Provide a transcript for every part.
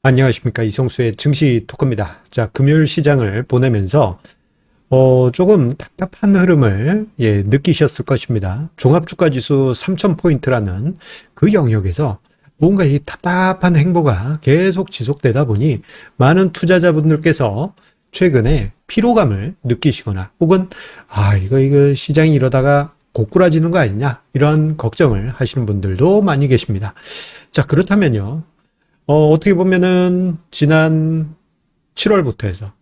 안녕하십니까. 이성수의 증시 토크입니다. 자, 금요일 시장을 보내면서 조금 답답한 흐름을 느끼셨을 것입니다. 종합주가지수 3000포인트라는 그 영역에서 뭔가 이 답답한 행보가 계속 지속되다 보니 많은 투자자분들께서 최근에 피로감을 느끼시거나 혹은 이거 시장이 이러다가 고꾸라지는 거 아니냐 이런 걱정을 하시는 분들도 많이 계십니다. 자, 그렇다면요. 어떻게 보면은 지난 7월부터 해서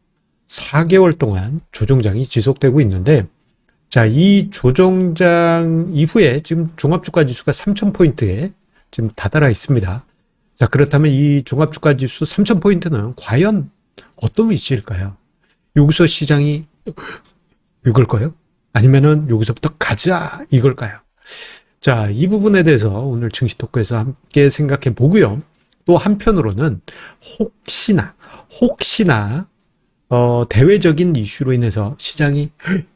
4개월 동안 조정장이 지속되고 있는데, 자, 이 조정장 이후에 지금 종합주가지수가 3000포인트에 지금 다다라 있습니다. 자, 그렇다면 이 종합주가지수 3000포인트는 과연 어떤 위치일까요? 여기서 시장이 이걸까요? 아니면은 여기서부터 가자 이걸까요? 자, 이 부분에 대해서 오늘 증시 토크에서 함께 생각해 보고요. 또 한편으로는 혹시나 대외적인 이슈로 인해서 시장이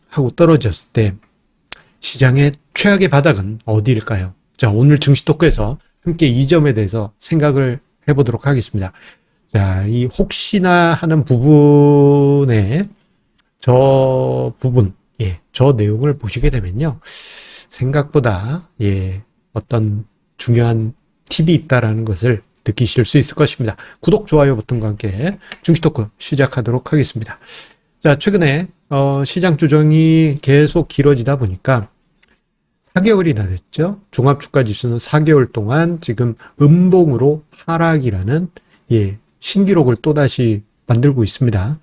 하고 떨어졌을 때 시장의 최악의 바닥은 어디일까요? 자, 오늘 증시 토크에서 함께 이 점에 대해서 생각을 해보도록 하겠습니다. 자, 이 혹시나 하는 부분에 저 내용을 보시게 되면요. 생각보다 어떤 중요한 팁이 있다라는 것을 느끼실 수 있을 것입니다. 구독, 좋아요 버튼과 함께 증시 토크 시작하도록 하겠습니다. 자, 최근에 시장 조정이 계속 길어지다 보니까 4개월이나 됐죠. 종합주가지수는 4개월 동안 지금 음봉으로 하락이라는 신기록을 또다시 만들고 있습니다.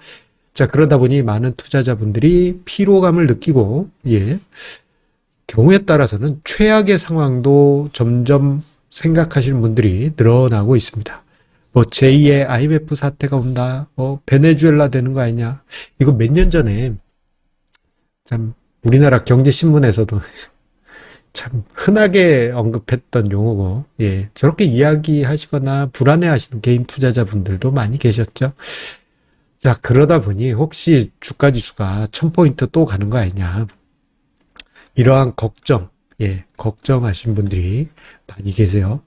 자, 그러다 보니 많은 투자자분들이 피로감을 느끼고 경우에 따라서는 최악의 상황도 점점 생각하시는 분들이 늘어나고 있습니다. 제2의 IMF 사태가 온다, 베네수엘라 되는 거 아니냐. 이거 몇 년 전에 참 우리나라 경제신문에서도 참 흔하게 언급했던 용어고, 저렇게 이야기하시거나 불안해하시는 개인 투자자분들도 많이 계셨죠. 자, 그러다 보니 혹시 주가지수가 1000포인트 또 가는 거 아니냐. 이러한 걱정하신 분들이 많이 계세요.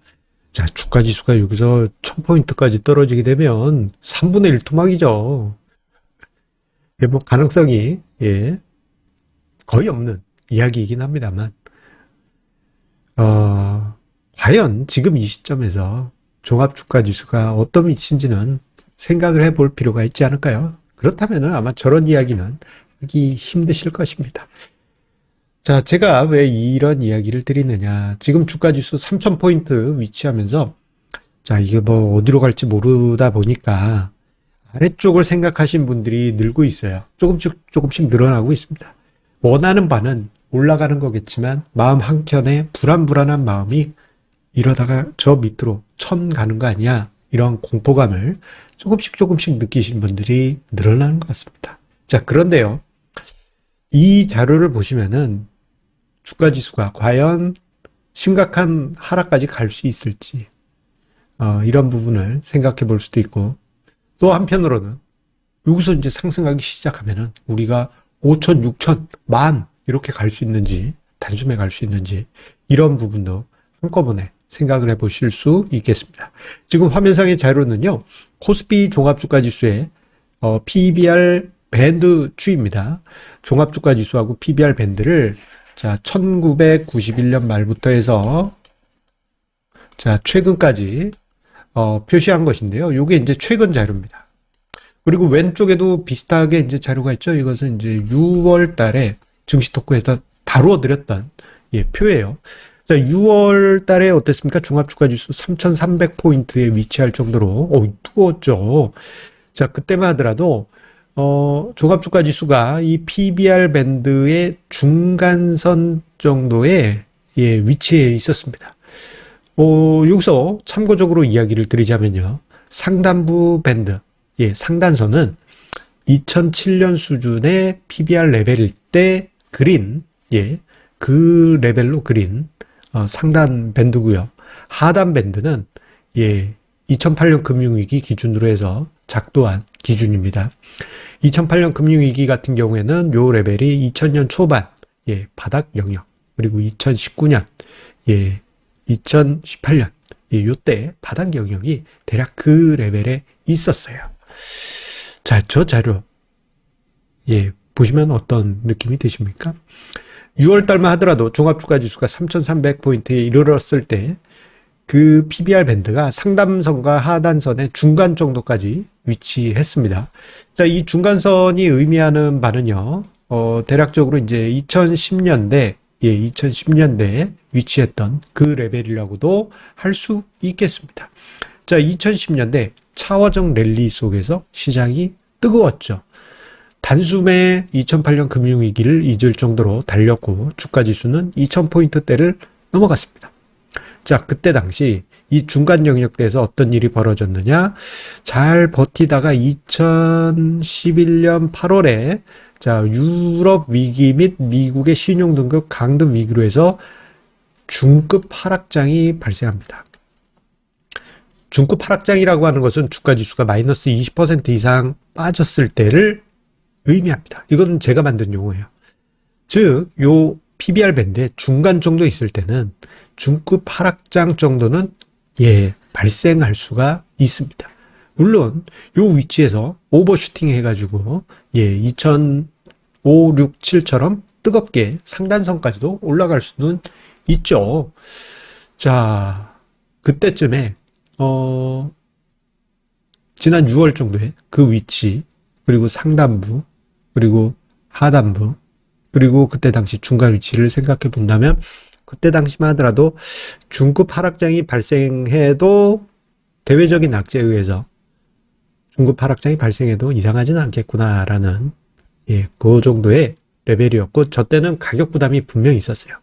자, 주가지수가 여기서 1000포인트까지 떨어지게 되면 3분의 1 토막이죠. 가능성이 거의 없는 이야기이긴 합니다만, 과연 지금 이 시점에서 종합주가지수가 어떤 위치인지는 생각을 해볼 필요가 있지 않을까요? 그렇다면 아마 저런 이야기는 하기 힘드실 것입니다. 자, 제가 왜 이런 이야기를 드리느냐. 지금 주가지수 3000포인트 위치하면서, 자, 이게 어디로 갈지 모르다 보니까 아래쪽을 생각하신 분들이 늘고 있어요. 조금씩 늘어나고 있습니다. 원하는 바는 올라가는 거겠지만, 마음 한켠에 불안한 마음이 이러다가 저 밑으로 천 가는 거 아니야. 이런 공포감을 조금씩 느끼신 분들이 늘어나는 것 같습니다. 자, 그런데요. 이 자료를 보시면은 주가지수가 과연 심각한 하락까지 갈 수 있을지 이런 부분을 생각해 볼 수도 있고, 또 한편으로는 여기서 이제 상승하기 시작하면은 우리가 5천, 6천, 만 이렇게 갈 수 있는지, 단숨에 갈 수 있는지 이런 부분도 한꺼번에 생각을 해 보실 수 있겠습니다. 지금 화면상의 자료는요. 코스피 종합주가지수의 PBR 밴드 추이입니다. 종합주가지수하고 PBR 밴드를 1991년 말부터 해서 최근까지 표시한 것인데요. 이게 이제 최근 자료입니다. 그리고 왼쪽에도 비슷하게 이제 자료가 있죠. 이것은 이제 6월 달에 증시 토크에서 다루어 드렸던 표예요. 자, 6월 달에 어땠습니까? 종합주가지수 3300포인트에 위치할 정도로 뜨거웠죠. 자, 그때만 하더라도 종합주가지수가 이 PBR 밴드의 중간선 정도의 위치에 있었습니다. 여기서 참고적으로 이야기를 드리자면요. 상단부 밴드, 상단선은 2007년 수준의 PBR 레벨일 때 그린, 그 레벨로 그린 상단 밴드고요. 하단 밴드는 2008년 금융위기 기준으로 해서 작도한 기준입니다. 2008년 금융위기 같은 경우에는 요 레벨이 2000년 초반 바닥 영역, 그리고 2019년 2018년 예, 요때 바닥 영역이 대략 그 레벨에 있었어요. 자, 저 자료, 예, 보시면 어떤 느낌이 드십니까? 6월 달만 하더라도 종합주가지수가 3,300포인트에 이르렀을 때 그 PBR 밴드가 상단선과 하단선의 중간 정도까지 위치했습니다. 자, 이 중간선이 의미하는 바는요, 대략적으로 이제 2010년대, 예, 2010년대에 위치했던 그 레벨이라고도 할 수 있겠습니다. 자, 2010년대 차화정 랠리 속에서 시장이 뜨거웠죠. 단숨에 2008년 금융위기를 잊을 정도로 달렸고 주가지수는 2000포인트대를 넘어갔습니다. 자, 그때 당시 이 중간 영역대에서 어떤 일이 벌어졌느냐? 잘 버티다가 2011년 8월에 자, 유럽 위기 및 미국의 신용등급 강등 위기로 해서 중급 하락장이 발생합니다. 중급 하락장이라고 하는 것은 주가지수가 마이너스 20% 이상 빠졌을 때를 의미합니다. 이건 제가 만든 용어예요. 즉, 요 PBR 밴드의 중간 정도 있을 때는 중급 하락장 정도는 예, 발생할 수가 있습니다. 물론 요 위치에서 오버슈팅 해가지고 예, 2005, 6, 7처럼 뜨겁게 상단선까지도 올라갈 수는 있죠. 자, 그때쯤에 지난 6월 정도에 그 위치, 그리고 상단부, 그리고 하단부, 그리고 그때 당시 중간 위치를 생각해 본다면 그때 당시만 하더라도 중급 하락장이 발생해도 대외적인 악재에 의해서 중급 하락장이 발생해도 이상하지는 않겠구나라는 예, 그 정도의 레벨이었고 저 때는 가격 부담이 분명히 있었어요.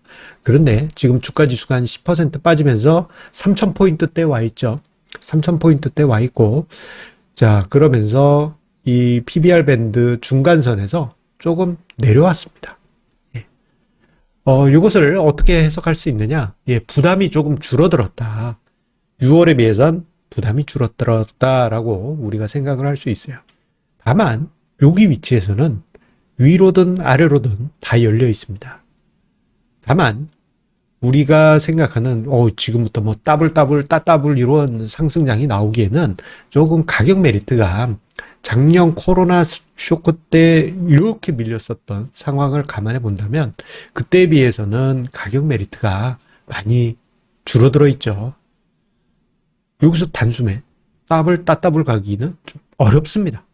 그런데 지금 주가 지수가 한 10% 빠지면서 3,000포인트대 와 있죠. 3,000포인트대 와 있고 자, 그러면서 이 PBR 밴드 중간선에서 조금 내려왔습니다. 예. 이것을 어떻게 해석할 수 있느냐? 예, 부담이 조금 줄어들었다. 6월에 비해선 부담이 줄어들었다라고 우리가 생각을 할 수 있어요. 다만 여기 위치에서는 위로든 아래로든 다 열려 있습니다. 다만 우리가 생각하는 지금부터 뭐 따블 이런 상승장이 나오기에는 조금 가격 메리트가 작년 코로나 쇼크 때 이렇게 밀렸었던 상황을 감안해 본다면 그때에 비해서는 가격 메리트가 많이 줄어들어 있죠. 여기서 단숨에 따블 가기는 좀 어렵습니다.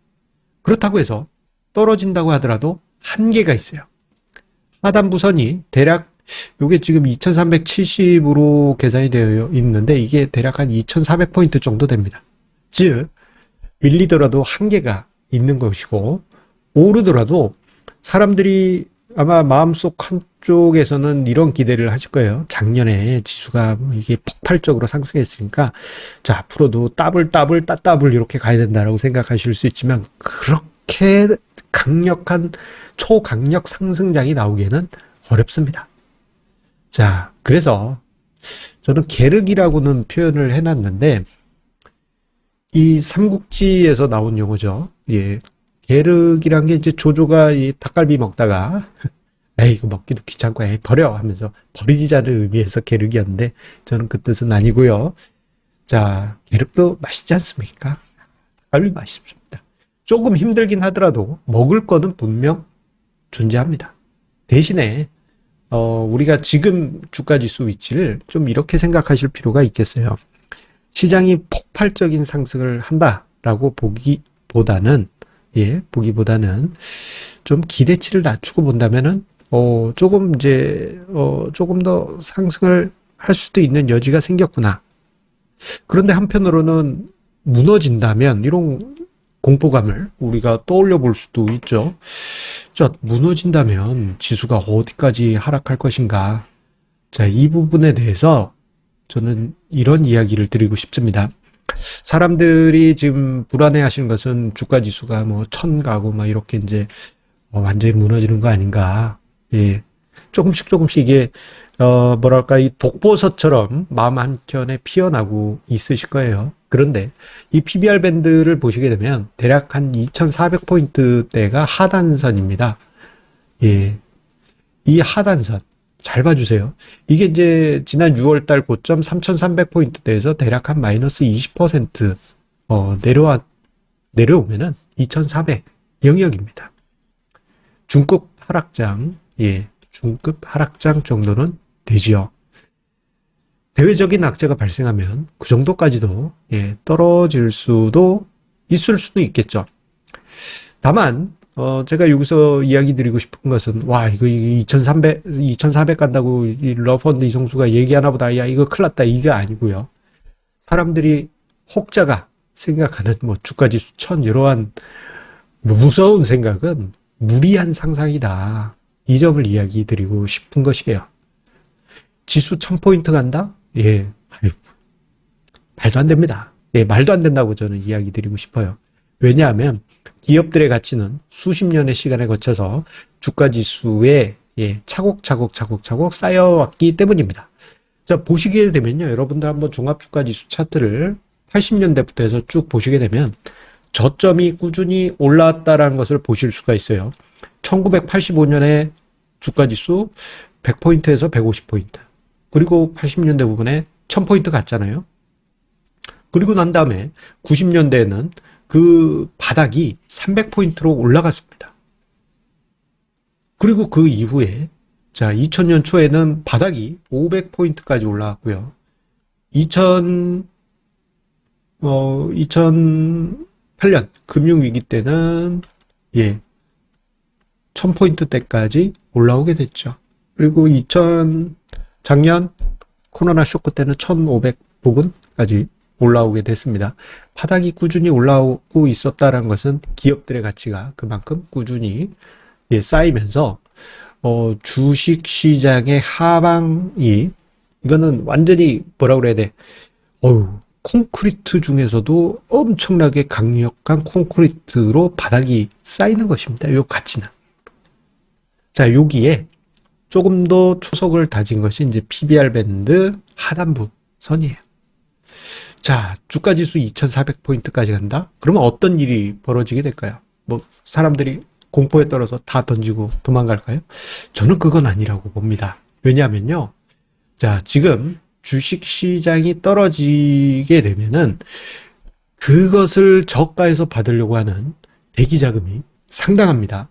그렇다고 해서 떨어진다고 하더라도 한계가 있어요. 하단부선이 대략 요게 지금 2370으로 계산이 되어 있는데 이게 대략 한 2400포인트 정도 됩니다. 즉 밀리더라도 한계가 있는 것이고 오르더라도 사람들이 아마 마음속 한쪽에서는 이런 기대를 하실 거예요. 작년에 지수가 이게 폭발적으로 상승했으니까 자 앞으로도 따블 이렇게 가야 된다라고 생각하실 수 있지만 그렇게 강력한 초강력 상승장이 나오기에는 어렵습니다. 자, 그래서 저는 계륵이라고는 표현을 해놨는데 이 삼국지에서 나온 용어죠. 예, 계륵이란 게 이제 조조가 이 닭갈비 먹다가 에이 이거 먹기도 귀찮고 에이 버려 하면서 버리자를 의미해서 계륵이었는데 저는 그 뜻은 아니고요. 자, 계륵도 맛있지 않습니까? 닭갈비 맛있습니다. 조금 힘들긴 하더라도 먹을 거는 분명 존재합니다. 대신에 우리가 지금 주가지수 위치를 좀 이렇게 생각하실 필요가 있겠어요. 시장이 폭발적인 상승을 한다라고 보기보다는 좀 기대치를 낮추고 본다면은 조금 더 상승을 할 수도 있는 여지가 생겼구나. 그런데 한편으로는 무너진다면 이런 공포감을 우리가 떠올려 볼 수도 있죠. 자, 무너진다면 지수가 어디까지 하락할 것인가? 자, 이 부분에 대해서 저는 이런 이야기를 드리고 싶습니다. 사람들이 지금 불안해 하시는 것은 주가 지수가 뭐 1000 가고 막 이렇게 이제 완전히 무너지는 거 아닌가. 예. 조금씩 이게 이 독보섯처럼 마음 한켠에 피어나고 있으실 거예요. 그런데 이 PBR 밴드를 보시게 되면 대략 한 2400포인트대가 하단선입니다. 예. 이 하단선 잘 봐주세요. 이게 이제 지난 6월 달 고점 3,300포인트대에서 대략 한 마이너스 20% 내려오면은 2,400 영역입니다. 중급 하락장, 중급 하락장 정도는 되지요. 대외적인 악재가 발생하면 그 정도까지도 떨어질 수도 있을 수도 있겠죠. 다만 제가 여기서 이야기 드리고 싶은 것은 이거 2400 간다고 이 러펀드 이성수가 얘기하나 보다. 야, 이거 큰일 났다. 이게 아니고요. 사람들이 혹자가 생각하는 주가지수 1000 이러한 무서운 생각은 무리한 상상이다. 이 점을 이야기 드리고 싶은 것이에요. 지수 1000포인트 간다? 말도 안 됩니다. 말도 안 된다고 저는 이야기 드리고 싶어요. 왜냐하면 기업들의 가치는 수십 년의 시간에 거쳐서 주가지수에 차곡차곡 쌓여왔기 때문입니다. 자, 보시게 되면요. 여러분들 한번 종합주가지수 차트를 80년대부터 해서 쭉 보시게 되면 저점이 꾸준히 올라왔다라는 것을 보실 수가 있어요. 1985년에 주가지수 100포인트에서 150포인트. 그리고 80년대 부분에 1000포인트 갔잖아요. 그리고 난 다음에 90년대에는 그 바닥이 300포인트로 올라갔습니다. 그리고 그 이후에 2000년 초에는 바닥이 500포인트까지 올라갔고요. 2008년 금융위기 때는 1000포인트대까지 올라오게 됐죠. 그리고 작년 코로나 쇼크 때는 1500 부근까지 올라오게 됐습니다. 바닥이 꾸준히 올라오고 있었다는 것은 기업들의 가치가 그만큼 꾸준히 쌓이면서 주식 시장의 하방이 이거는 완전히 뭐라고 그래야 돼? 콘크리트 중에서도 엄청나게 강력한 콘크리트로 바닥이 쌓이는 것입니다. 요 가치는. 자, 여기에 조금 더 초석을 다진 것이 이제 PBR 밴드 하단부 선이에요. 자, 주가지수 2400포인트까지 간다? 그러면 어떤 일이 벌어지게 될까요? 사람들이 공포에 떨어서 다 던지고 도망갈까요? 저는 그건 아니라고 봅니다. 왜냐하면요. 자, 지금 주식 시장이 떨어지게 되면은 그것을 저가에서 받으려고 하는 대기 자금이 상당합니다.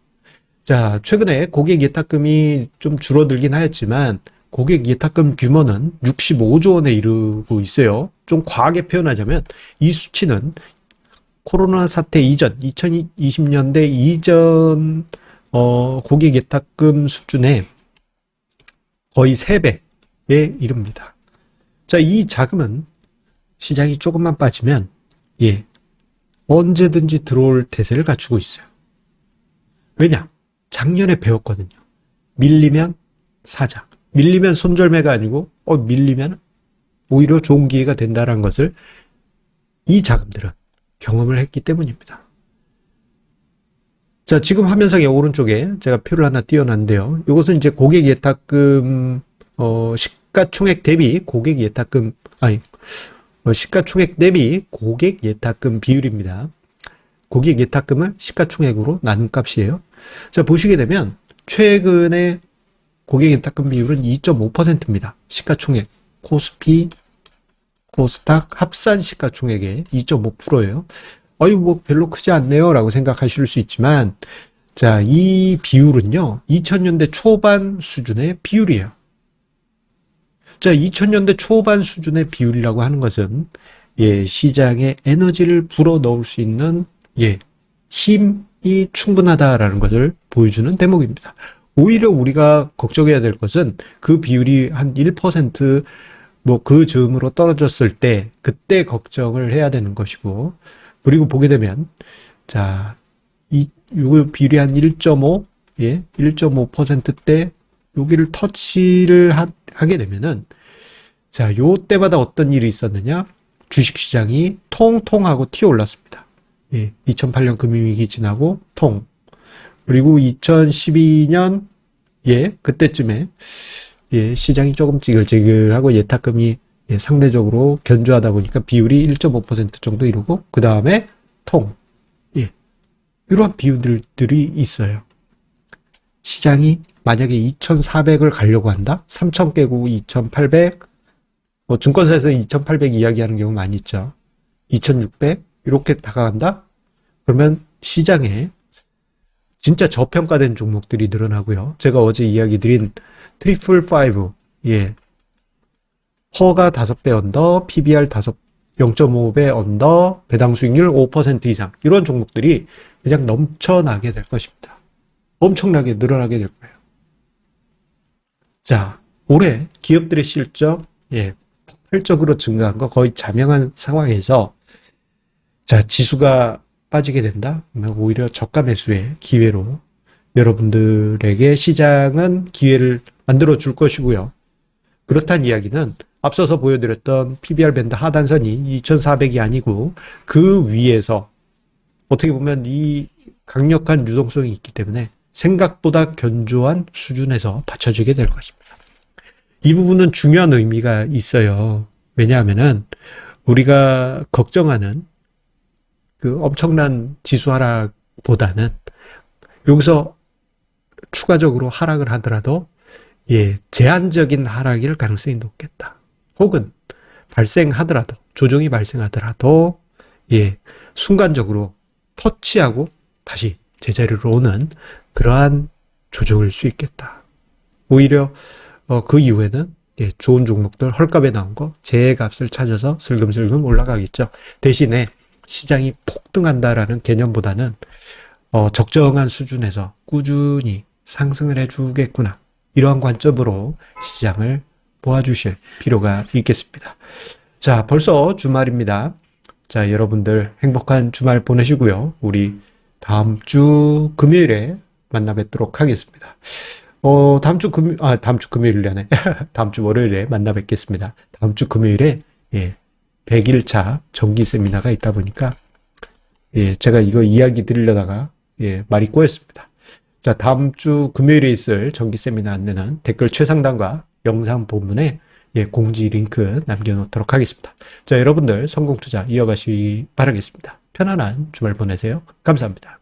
자, 최근에 고객 예탁금이 좀 줄어들긴 하였지만 고객 예탁금 규모는 65조 원에 이르고 있어요. 좀 과하게 표현하자면 이 수치는 코로나 사태 이전, 2020년대 이전 고객 예탁금 수준의 거의 3배에 이릅니다. 자, 이 자금은 시장이 조금만 빠지면 언제든지 들어올 태세를 갖추고 있어요. 왜냐? 작년에 배웠거든요. 밀리면 사자. 밀리면 손절매가 아니고 밀리면 오히려 좋은 기회가 된다는 것을 이 자금들은 경험을 했기 때문입니다. 자, 지금 화면상의 오른쪽에 제가 표를 하나 띄워놨는데요. 이것은 이제 고객 예탁금 시가총액 대비 고객 예탁금 시가총액 대비 고객 예탁금 비율입니다. 고객 예탁금을 시가총액으로 나눈 값이에요. 자, 보시게 되면 최근에 고객 예탁금 비율은 2.5%입니다. 시가총액, 코스피, 코스닥 합산 시가총액의 2.5%예요. 별로 크지 않네요 라고 생각하실 수 있지만, 자, 이 비율은요 2000년대 초반 수준의 비율이에요. 자, 2000년대 초반 수준의 비율이라고 하는 것은 시장에 에너지를 불어 넣을 수 있는 힘이 충분하다라는 것을 보여주는 대목입니다. 오히려 우리가 걱정해야 될 것은 그 비율이 한 1% 그 즈음으로 떨어졌을 때 그때 걱정을 해야 되는 것이고, 그리고 보게 되면 자, 이 비율이 한 1.5 1.5%대 여기를 터치를 하게 되면은 자, 요 때마다 어떤 일이 있었느냐? 주식시장이 통통하고 튀어 올랐습니다. 2008년 금융위기 지나고 그리고 2012년 그때쯤에 시장이 조금 찌글찌글하고 예탁금이 상대적으로 견조하다 보니까 비율이 1.5% 정도 이루고 그 다음에 이러한 비율들이 있어요. 시장이 만약에 2,400을 가려고 한다? 3,000 깨고 2,800, 뭐 증권사에서 2,800 이야기하는 경우 많이 있죠. 2,600 이렇게 다가간다? 그러면 시장에 진짜 저평가된 종목들이 늘어나고요. 제가 어제 이야기 드린 트리플 파이브, 예, 퍼가 5배 언더, PBR 0.5배 언더, 배당 수익률 5% 이상 이런 종목들이 그냥 넘쳐나게 될 것입니다. 엄청나게 늘어나게 될 거예요. 자, 올해 기업들의 실적, 예, 폭발적으로 증가한 거 거의 자명한 상황에서, 자, 지수가 빠지게 된다? 그러면 오히려 저가 매수의 기회로 여러분들에게 시장은 기회를 만들어 줄 것이고요. 그렇다는 이야기는 앞서서 보여드렸던 PBR 밴드 하단선이 2,400이 아니고 그 위에서 어떻게 보면 이 강력한 유동성이 있기 때문에 생각보다 견조한 수준에서 받쳐주게 될 것입니다. 이 부분은 중요한 의미가 있어요. 왜냐하면은 우리가 걱정하는 그 엄청난 지수 하락보다는 여기서 추가적으로 하락을 하더라도, 예, 제한적인 하락일 가능성이 높겠다. 혹은 발생하더라도, 조정이 발생하더라도, 예, 순간적으로 터치하고 다시 제자리로 오는 그러한 조정일 수 있겠다. 오히려 그 이후에는, 예, 좋은 종목들 헐값에 나온 거 재값을 찾아서 슬금슬금 올라가겠죠. 대신에 시장이 폭등한다라는 개념보다는 적정한 수준에서 꾸준히 상승을 해주겠구나. 이러한 관점으로 시장을 보아주실 필요가 있겠습니다. 자, 벌써 주말입니다. 자, 여러분들 행복한 주말 보내시고요. 우리 다음 주 금요일에 만나 뵙도록 하겠습니다. 다음 주 금요일에 다음 주 월요일에 만나 뵙겠습니다. 다음 주 금요일에, 예, 100일차 정기 세미나가 있다 보니까, 예, 제가 이거 이야기 드리려다가, 예, 말이 꼬였습니다. 자, 다음 주 금요일에 있을 정기 세미나 안내는 댓글 최상단과 영상 본문에, 예, 공지 링크 남겨놓도록 하겠습니다. 자, 여러분들 성공 투자 이어가시기 바라겠습니다. 편안한 주말 보내세요. 감사합니다.